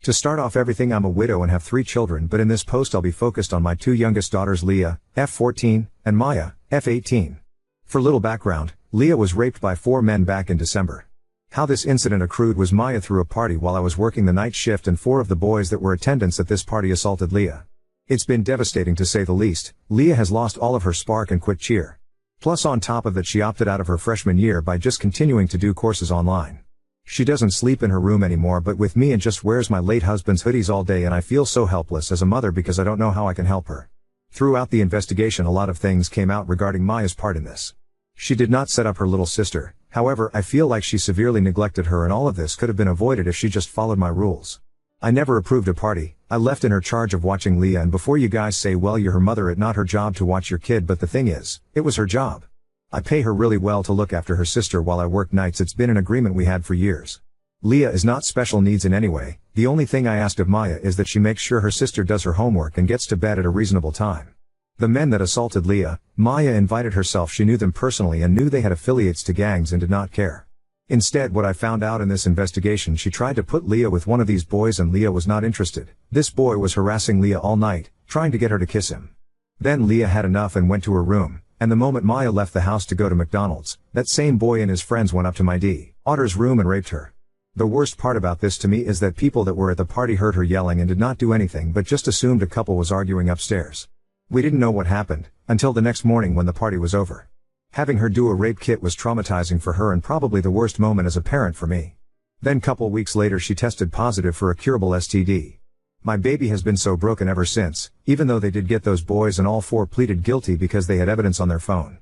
To start off everything, I'm a widow and have 3 children, but in this post I'll be focused on my 2 youngest daughters, Leah, F14, and Maya, F18. For little background, Leah was raped by 4 men back in December. How this incident accrued was Maya threw a party while I was working the night shift, and 4 of the boys that were attendants at this party assaulted Leah. It's been devastating to say the least. Leah has lost all of her spark and quit cheer. Plus on top of that, she opted out of her freshman year by just continuing to do courses online. She doesn't sleep in her room anymore but with me and just wears my late husband's hoodies all day, and I feel so helpless as a mother because I don't know how I can help her. Throughout the investigation a lot of things came out regarding Maya's part in this. She did not set up her little sister, however I feel like she severely neglected her, and all of this could have been avoided if she just followed my rules. I never approved a party. I left in her charge of watching Leah, and before you guys say well you're her mother, it's not her job to watch your kid, but the thing is, it was her job. I pay her really well to look after her sister while I work nights. It's been an agreement we had for years. Leah is not special needs in any way. The only thing I asked of Maya is that she makes sure her sister does her homework and gets to bed at a reasonable time. The men that assaulted Leah, Maya invited herself. She knew them personally and knew they had affiliates to gangs and did not care. Instead, what I found out in this investigation, she tried to put Leah with one of these boys and Leah was not interested. This boy was harassing Leah all night, trying to get her to kiss him. Then Leah had enough and went to her room. And the moment Maya left the house to go to McDonald's, that same boy and his friends went up to my daughter's room and raped her. The worst part about this to me is that people that were at the party heard her yelling and did not do anything but just assumed a couple was arguing upstairs. We didn't know what happened until the next morning when the party was over. Having her do a rape kit was traumatizing for her and probably the worst moment as a parent for me. Then couple weeks later she tested positive for a curable STD. My baby has been so broken ever since, even though they did get those boys and all 4 pleaded guilty because they had evidence on their phone.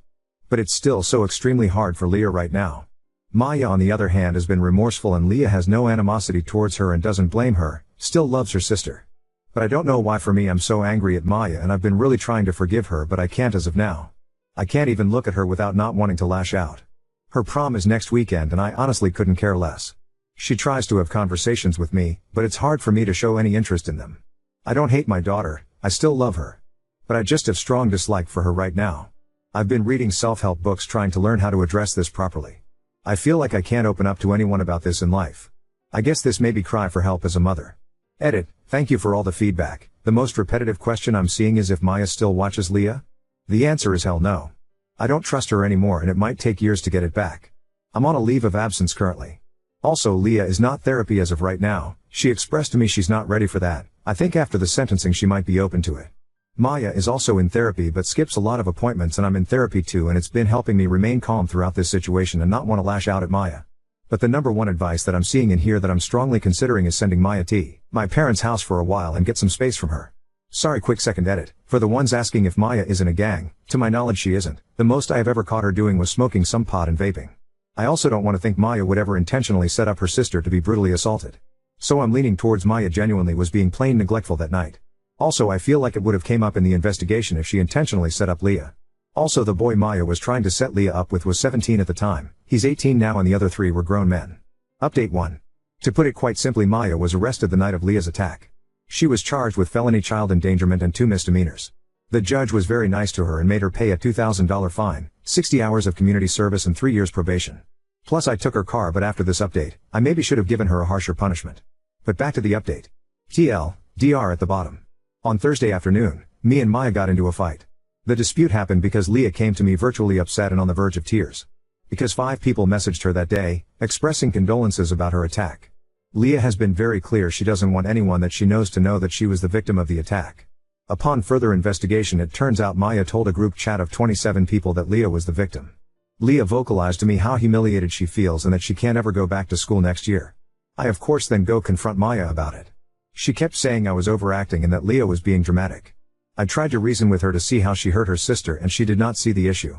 But it's still so extremely hard for Leah right now. Maya on the other hand has been remorseful, and Leah has no animosity towards her and doesn't blame her, still loves her sister. But I don't know why for me I'm so angry at Maya, and I've been really trying to forgive her but I can't as of now. I can't even look at her without not wanting to lash out. Her prom is next weekend and I honestly couldn't care less. She tries to have conversations with me, but it's hard for me to show any interest in them. I don't hate my daughter, I still love her. But I just have strong dislike for her right now. I've been reading self-help books trying to learn how to address this properly. I feel like I can't open up to anyone about this in life. I guess this may be cry for help as a mother. Edit, thank you for all the feedback. The most repetitive question I'm seeing is if Maya still watches Leah? The answer is hell no. I don't trust her anymore and it might take years to get it back. I'm on a leave of absence currently. Also, Leah is not therapy as of right now. She expressed to me she's not ready for that. I think after the sentencing she might be open to it. Maya is also in therapy but skips a lot of appointments, and I'm in therapy too, and it's been helping me remain calm throughout this situation and not want to lash out at Maya. But the number one advice that I'm seeing in here that I'm strongly considering is sending Maya to my parents' house for a while and get some space from her. Sorry, quick second edit. For the ones asking if Maya is in a gang, to my knowledge she isn't. The most I have ever caught her doing was smoking some pot and vaping. I also don't want to think Maya would ever intentionally set up her sister to be brutally assaulted. So I'm leaning towards Maya genuinely was being plain neglectful that night. Also, I feel like it would have came up in the investigation if she intentionally set up Leah. Also, the boy Maya was trying to set Leah up with was 17 at the time. He's 18 now and the other 3 were grown men. Update 1. To put it quite simply, Maya was arrested the night of Leah's attack. She was charged with felony child endangerment and 2 misdemeanors. The judge was very nice to her and made her pay a $2,000 fine, 60 hours of community service and 3 years probation. Plus I took her car, but after this update, I maybe should have given her a harsher punishment. But back to the update. TLDR at the bottom. On Thursday afternoon, me and Maya got into a fight. The dispute happened because Leah came to me virtually upset and on the verge of tears. Because 5 people messaged her that day, expressing condolences about her attack. Leah has been very clear she doesn't want anyone that she knows to know that she was the victim of the attack. Upon further investigation, it turns out Maya told a group chat of 27 people that Leah was the victim. Leah vocalized to me how humiliated she feels and that she can't ever go back to school next year. I of course then go confront Maya about it. She kept saying I was overacting and that Leah was being dramatic. I tried to reason with her to see how she hurt her sister and she did not see the issue.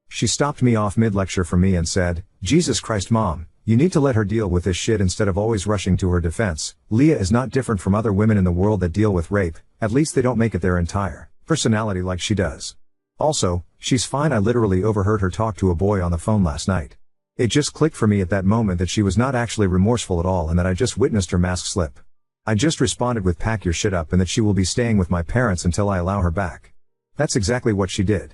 She stopped me off mid-lecture from me and said, "Jesus Christ, Mom, you need to let her deal with this shit instead of always rushing to her defense. Leah is not different from other women in the world that deal with rape, at least they don't make it their entire personality like she does. Also, she's fine." I literally overheard her talk to a boy on the phone last night. It just clicked for me at that moment that she was not actually remorseful at all and that I just witnessed her mask slip. I just responded with "pack your shit up" and that she will be staying with my parents until I allow her back. That's exactly what she did.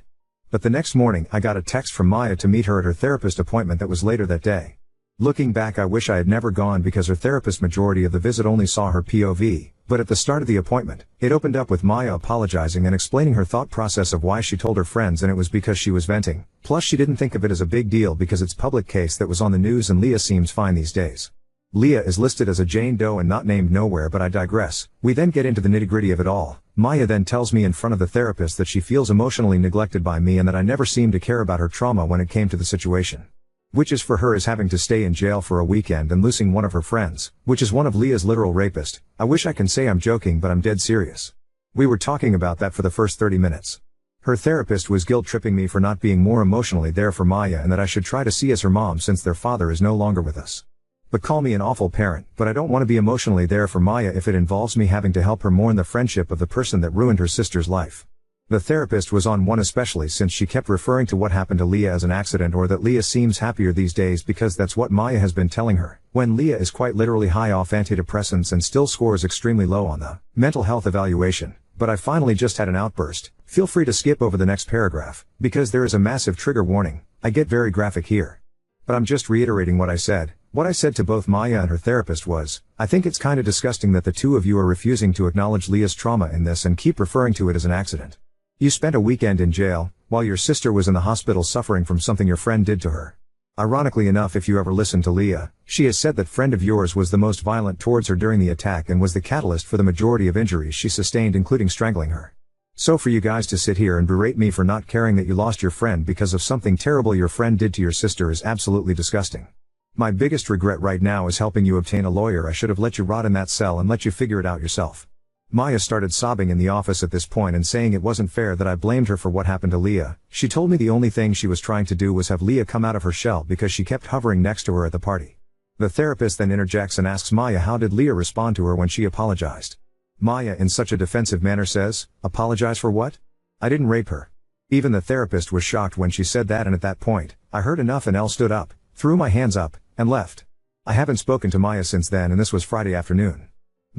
But the next morning I got a text from Maya to meet her at her therapist appointment that was later that day. Looking back, I wish I had never gone because her therapist majority of the visit only saw her POV, but at the start of the appointment, it opened up with Maya apologizing and explaining her thought process of why she told her friends, and it was because she was venting. Plus she didn't think of it as a big deal because it's public case that was on the news, and Leah seems fine these days. Leah is listed as a Jane Doe and not named nowhere, but I digress. We then get into the nitty-gritty of it all. Maya then tells me in front of the therapist that she feels emotionally neglected by me and that I never seemed to care about her trauma when it came to the situation. Which is for her is having to stay in jail for a weekend and losing one of her friends, which is one of Leah's literal rapist. I wish I can say I'm joking, but I'm dead serious. We were talking about that for the first 30 minutes. Her therapist was guilt-tripping me for not being more emotionally there for Maya and that I should try to see as her mom since their father is no longer with us. But call me an awful parent, but I don't want to be emotionally there for Maya if it involves me having to help her mourn the friendship of the person that ruined her sister's life. The therapist was on one, especially since she kept referring to what happened to Leah as an accident, or that Leah seems happier these days because that's what Maya has been telling her, when Leah is quite literally high off antidepressants and still scores extremely low on the mental health evaluation. But I finally just had an outburst. Feel free to skip over the next paragraph, because there is a massive trigger warning. I get very graphic here. But I'm just reiterating what I said. What I said to both Maya and her therapist was, I think it's kinda disgusting that the two of you are refusing to acknowledge Leah's trauma in this and keep referring to it as an accident. You spent a weekend in jail, while your sister was in the hospital suffering from something your friend did to her. Ironically enough, if you ever listen to Leah, she has said that friend of yours was the most violent towards her during the attack and was the catalyst for the majority of injuries she sustained, including strangling her. So for you guys to sit here and berate me for not caring that you lost your friend because of something terrible your friend did to your sister is absolutely disgusting. My biggest regret right now is helping you obtain a lawyer. I should have let you rot in that cell and let you figure it out yourself. Maya started sobbing in the office at this point and saying it wasn't fair that I blamed her for what happened to Leah. She told me the only thing she was trying to do was have Leah come out of her shell because she kept hovering next to her at the party. The therapist then interjects and asks Maya how did Leah respond to her when she apologized. Maya in such a defensive manner says, apologize for what? I didn't rape her. Even the therapist was shocked when she said that, and at that point, I heard enough and L stood up, threw my hands up, and left. I haven't spoken to Maya since then, and this was Friday afternoon.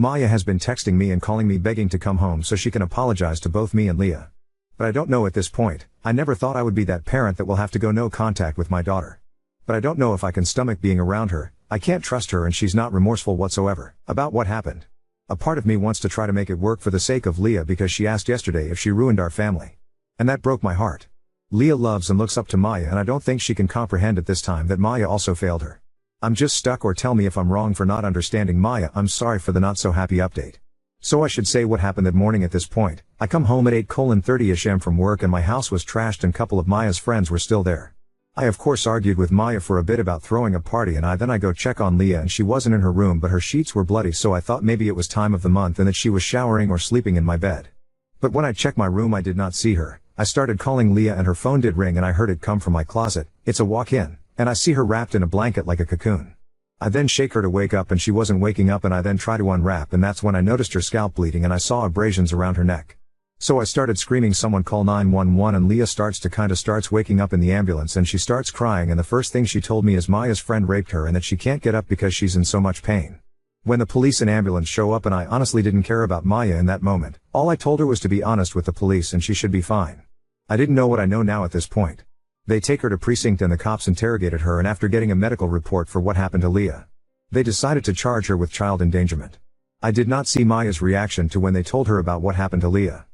Maya has been texting me and calling me begging to come home so she can apologize to both me and Leah. But I don't know at this point. I never thought I would be that parent that will have to go no contact with my daughter. But I don't know if I can stomach being around her. I can't trust her and she's not remorseful whatsoever about what happened. A part of me wants to try to make it work for the sake of Leah because she asked yesterday if she ruined our family. And that broke my heart. Leah loves and looks up to Maya, and I don't think she can comprehend at this time that Maya also failed her. I'm just stuck, or tell me if I'm wrong for not understanding Maya. I'm sorry for the not so happy update. So I should say what happened that morning at this point. I come home at 8:30ish am from work and my house was trashed and couple of Maya's friends were still there. I of course argued with Maya for a bit about throwing a party, and then I go check on Leah and she wasn't in her room but her sheets were bloody, so I thought maybe it was time of the month and that she was showering or sleeping in my bed. But when I checked my room I did not see her. I started calling Leah and her phone did ring and I heard it come from my closet. It's a walk-in. And I see her wrapped in a blanket like a cocoon. I then shake her to wake up and she wasn't waking up, and I then try to unwrap, and that's when I noticed her scalp bleeding and I saw abrasions around her neck. So I started screaming, someone call 911, and Leah starts waking up in the ambulance and she starts crying, and the first thing she told me is Maya's friend raped her and that she can't get up because she's in so much pain. When the police and ambulance show up, and I honestly didn't care about Maya in that moment, all I told her was to be honest with the police and she should be fine. I didn't know what I know now at this point. They take her to precinct and the cops interrogated her, and after getting a medical report for what happened to Leah, they decided to charge her with child endangerment. I did not see Maya's reaction to when they told her about what happened to Leah.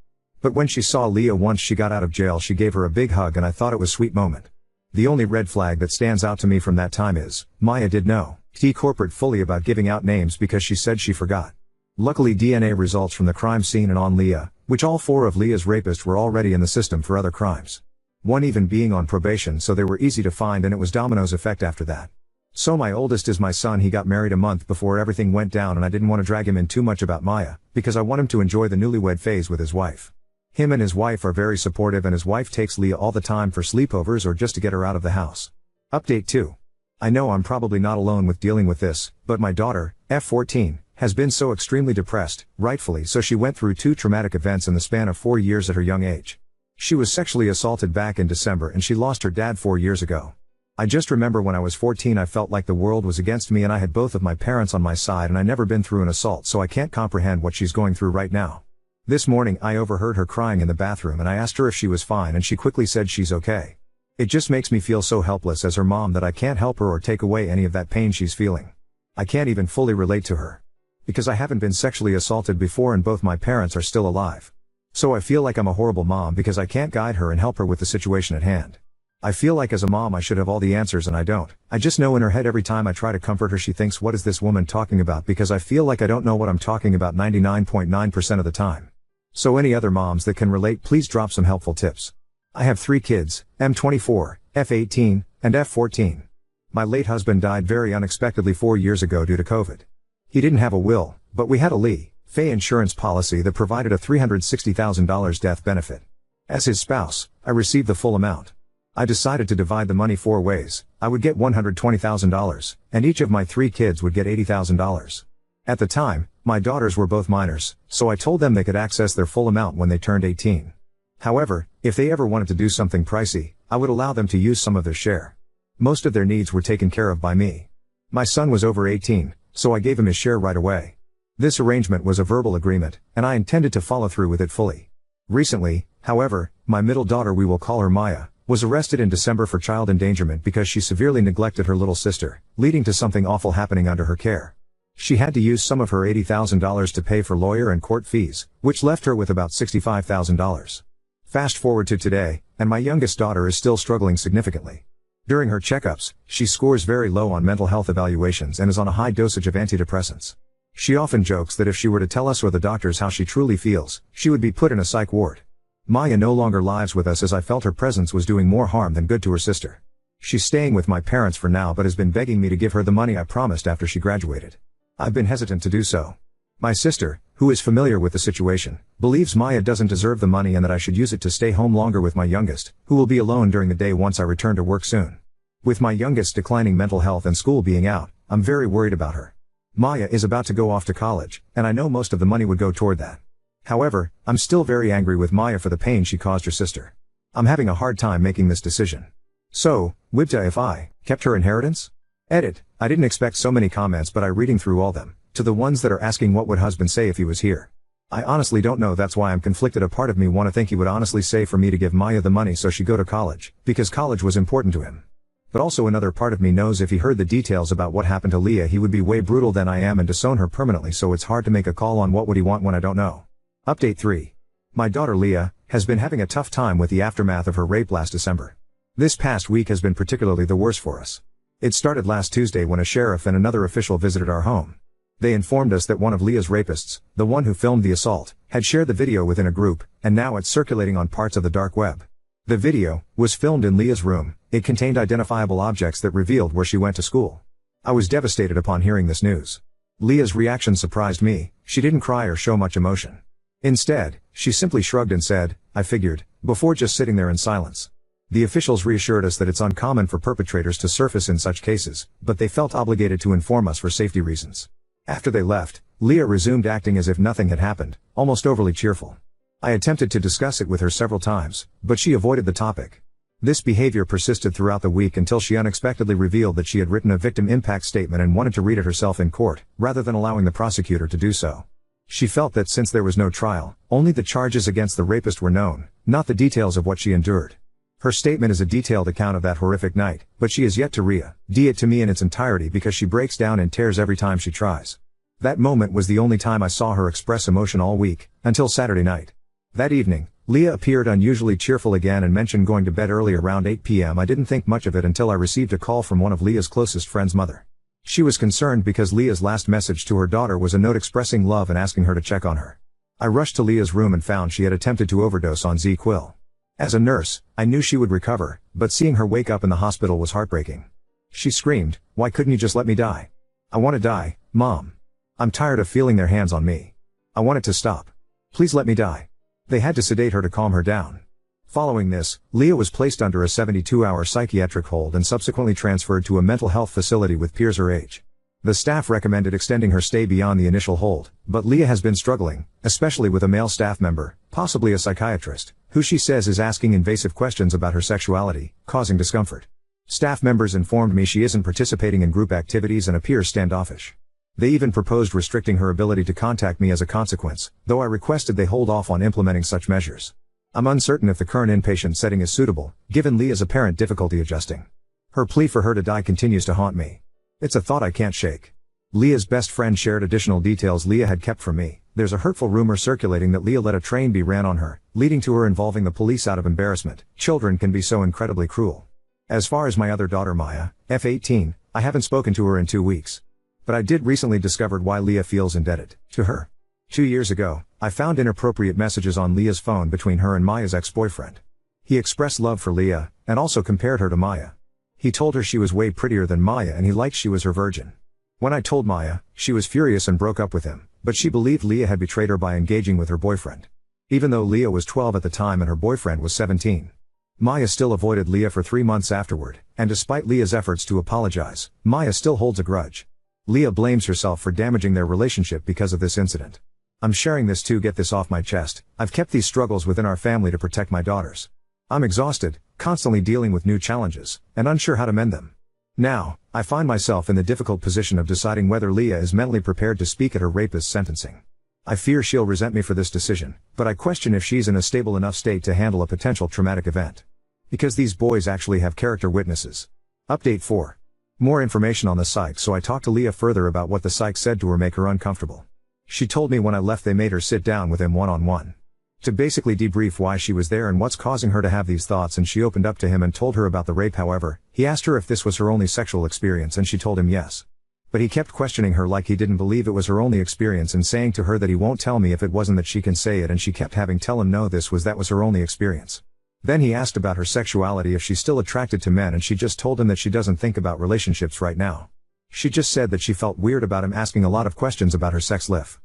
But when she saw Leah once she got out of jail, she gave her a big hug and I thought it was a sweet moment. The only red flag that stands out to me from that time is, Maya did know corporate fully about giving out names because she said she forgot. Luckily DNA results from the crime scene and on Leah, which all 4 of Leah's rapists were already in the system for other crimes. One even being on probation, so they were easy to find, and it was dominoes effect after that. So my oldest is my son. He got married a month before everything went down, and I didn't want to drag him in too much about Maya, because I want him to enjoy the newlywed phase with his wife. Him and his wife are very supportive, and his wife takes Leah all the time for sleepovers or just to get her out of the house. Update 2. I know I'm probably not alone with dealing with this, but my daughter, F14, has been so extremely depressed, rightfully so. She went through 2 traumatic events in the span of 4 years at her young age. She was sexually assaulted back in December and she lost her dad 4 years ago. I just remember when I was 14 I felt like the world was against me and I had both of my parents on my side, and I never been through an assault, so I can't comprehend what she's going through right now. This morning I overheard her crying in the bathroom and I asked her if she was fine and she quickly said she's okay. It just makes me feel so helpless as her mom that I can't help her or take away any of that pain she's feeling. I can't even fully relate to her. Because I haven't been sexually assaulted before and both my parents are still alive. So I feel like I'm a horrible mom because I can't guide her and help her with the situation at hand. I feel like as a mom I should have all the answers and I don't. I just know in her head every time I try to comfort her she thinks, what is this woman talking about, because I feel like I don't know what I'm talking about 99.9% of the time. So any other moms that can relate, please drop some helpful tips. I have 3 kids, M24, F18, and F14. My late husband died very unexpectedly 4 years ago due to COVID. He didn't have a will, but we had a Lee Fay insurance policy that provided a $360,000 death benefit. As his spouse, I received the full amount. I decided to divide the money 4 ways. I would get $120,000, and each of my 3 kids would get $80,000. At the time, my daughters were both minors, so I told them they could access their full amount when they turned 18. However, if they ever wanted to do something pricey, I would allow them to use some of their share. Most of their needs were taken care of by me. My son was over 18, so I gave him his share right away. This arrangement was a verbal agreement, and I intended to follow through with it fully. Recently, however, my middle daughter, we will call her Maya, was arrested in December for child endangerment because she severely neglected her little sister, leading to something awful happening under her care. She had to use some of her $80,000 to pay for lawyer and court fees, which left her with about $65,000. Fast forward to today, and my youngest daughter is still struggling significantly. During her checkups, she scores very low on mental health evaluations and is on a high dosage of antidepressants. She often jokes that if she were to tell us or the doctors how she truly feels, she would be put in a psych ward. Maya no longer lives with us as I felt her presence was doing more harm than good to her sister. She's staying with my parents for now but has been begging me to give her the money I promised after she graduated. I've been hesitant to do so. My sister, who is familiar with the situation, believes Maya doesn't deserve the money and that I should use it to stay home longer with my youngest, who will be alone during the day once I return to work soon. With my youngest declining mental health and school being out, I'm very worried about her. Maya is about to go off to college, and I know most of the money would go toward that. However, I'm still very angry with Maya for the pain she caused her sister. I'm having a hard time making this decision. So, Wibta, if I kept her inheritance? Edit. I didn't expect so many comments, but I reading through all them, to the ones that are asking what would husband say if he was here. I honestly don't know, that's why I'm conflicted. A part of me want to think he would honestly say for me to give Maya the money so she go to college, because college was important to him. But also another part of me knows if he heard the details about what happened to Leah he would be way brutal than I am and disown her permanently, so it's hard to make a call on what would he want when I don't know. Update 3. My daughter Leah has been having a tough time with the aftermath of her rape last December. This past week has been particularly the worst for us. It started last Tuesday when a sheriff and another official visited our home. They informed us that one of Leah's rapists, the one who filmed the assault, had shared the video within a group, and now it's circulating on parts of the dark web. The video was filmed in Leah's room. It contained identifiable objects that revealed where she went to school. I was devastated upon hearing this news. Leah's reaction surprised me. She didn't cry or show much emotion. Instead, she simply shrugged and said, "I figured," before just sitting there in silence. The officials reassured us that it's uncommon for perpetrators to surface in such cases, but they felt obligated to inform us for safety reasons. After they left, Leah resumed acting as if nothing had happened, almost overly cheerful. I attempted to discuss it with her several times, but she avoided the topic. This behavior persisted throughout the week until she unexpectedly revealed that she had written a victim impact statement and wanted to read it herself in court, rather than allowing the prosecutor to do so. She felt that since there was no trial, only the charges against the rapist were known, not the details of what she endured. Her statement is a detailed account of that horrific night, but she is yet to read it to me in its entirety because she breaks down in tears every time she tries. That moment was the only time I saw her express emotion all week, until Saturday night. That evening, Leah appeared unusually cheerful again and mentioned going to bed early around 8 p.m. I didn't think much of it until I received a call from one of Leah's closest friends' mother. She was concerned because Leah's last message to her daughter was a note expressing love and asking her to check on her. I rushed to Leah's room and found she had attempted to overdose on ZQuil. As a nurse, I knew she would recover, but seeing her wake up in the hospital was heartbreaking. She screamed, "Why couldn't you just let me die? I want to die, Mom. I'm tired of feeling their hands on me. I want it to stop. Please let me die." They had to sedate her to calm her down. Following this, Leah was placed under a 72-hour psychiatric hold and subsequently transferred to a mental health facility with peers her age. The staff recommended extending her stay beyond the initial hold, but Leah has been struggling, especially with a male staff member, possibly a psychiatrist, who she says is asking invasive questions about her sexuality, causing discomfort. Staff members informed me she isn't participating in group activities and appears standoffish. They even proposed restricting her ability to contact me as a consequence, though I requested they hold off on implementing such measures. I'm uncertain if the current inpatient setting is suitable, given Leah's apparent difficulty adjusting. Her plea for her to die continues to haunt me. It's a thought I can't shake. Leah's best friend shared additional details Leah had kept from me. There's a hurtful rumor circulating that Leah let a train be ran on her, leading to her involving the police out of embarrassment. Children can be so incredibly cruel. As far as my other daughter Maya, F18, I haven't spoken to her in 2 weeks. But I did recently discover why Leah feels indebted to her. 2 years ago, I found inappropriate messages on Leah's phone between her and Maya's ex-boyfriend. He expressed love for Leah, and also compared her to Maya. He told her she was way prettier than Maya and he liked she was her virgin. When I told Maya, she was furious and broke up with him, but she believed Leah had betrayed her by engaging with her boyfriend. Even though Leah was 12 at the time and her boyfriend was 17. Maya still avoided Leah for 3 months afterward, and despite Leah's efforts to apologize, Maya still holds a grudge. Leah blames herself for damaging their relationship because of this incident. I'm sharing this to get this off my chest. I've kept these struggles within our family to protect my daughters. I'm exhausted, constantly dealing with new challenges, and unsure how to mend them. Now, I find myself in the difficult position of deciding whether Leah is mentally prepared to speak at her rapist's sentencing. I fear she'll resent me for this decision, but I question if she's in a stable enough state to handle a potential traumatic event. Because these boys actually have character witnesses. Update 4. More information on the psych, so I talked to Leah further about what the psych said to her make her uncomfortable. She told me when I left they made her sit down with him one-on-one. To basically debrief why she was there and what's causing her to have these thoughts, and she opened up to him and told her about the rape. However, he asked her if this was her only sexual experience and she told him yes. But he kept questioning her like he didn't believe it was her only experience and saying to her that he won't tell me if it wasn't that she can say it, and she kept having tell him no, that was her only experience. Then he asked about her sexuality, if she's still attracted to men, and she just told him that she doesn't think about relationships right now. She just said that she felt weird about him asking a lot of questions about her sex life,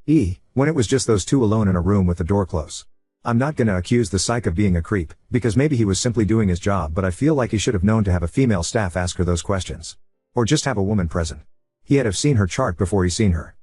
when it was just those two alone in a room with the door closed. I'm not gonna accuse the psych of being a creep, because maybe he was simply doing his job, but I feel like he should have known to have a female staff ask her those questions. Or just have a woman present. He had have seen her chart before he seen her.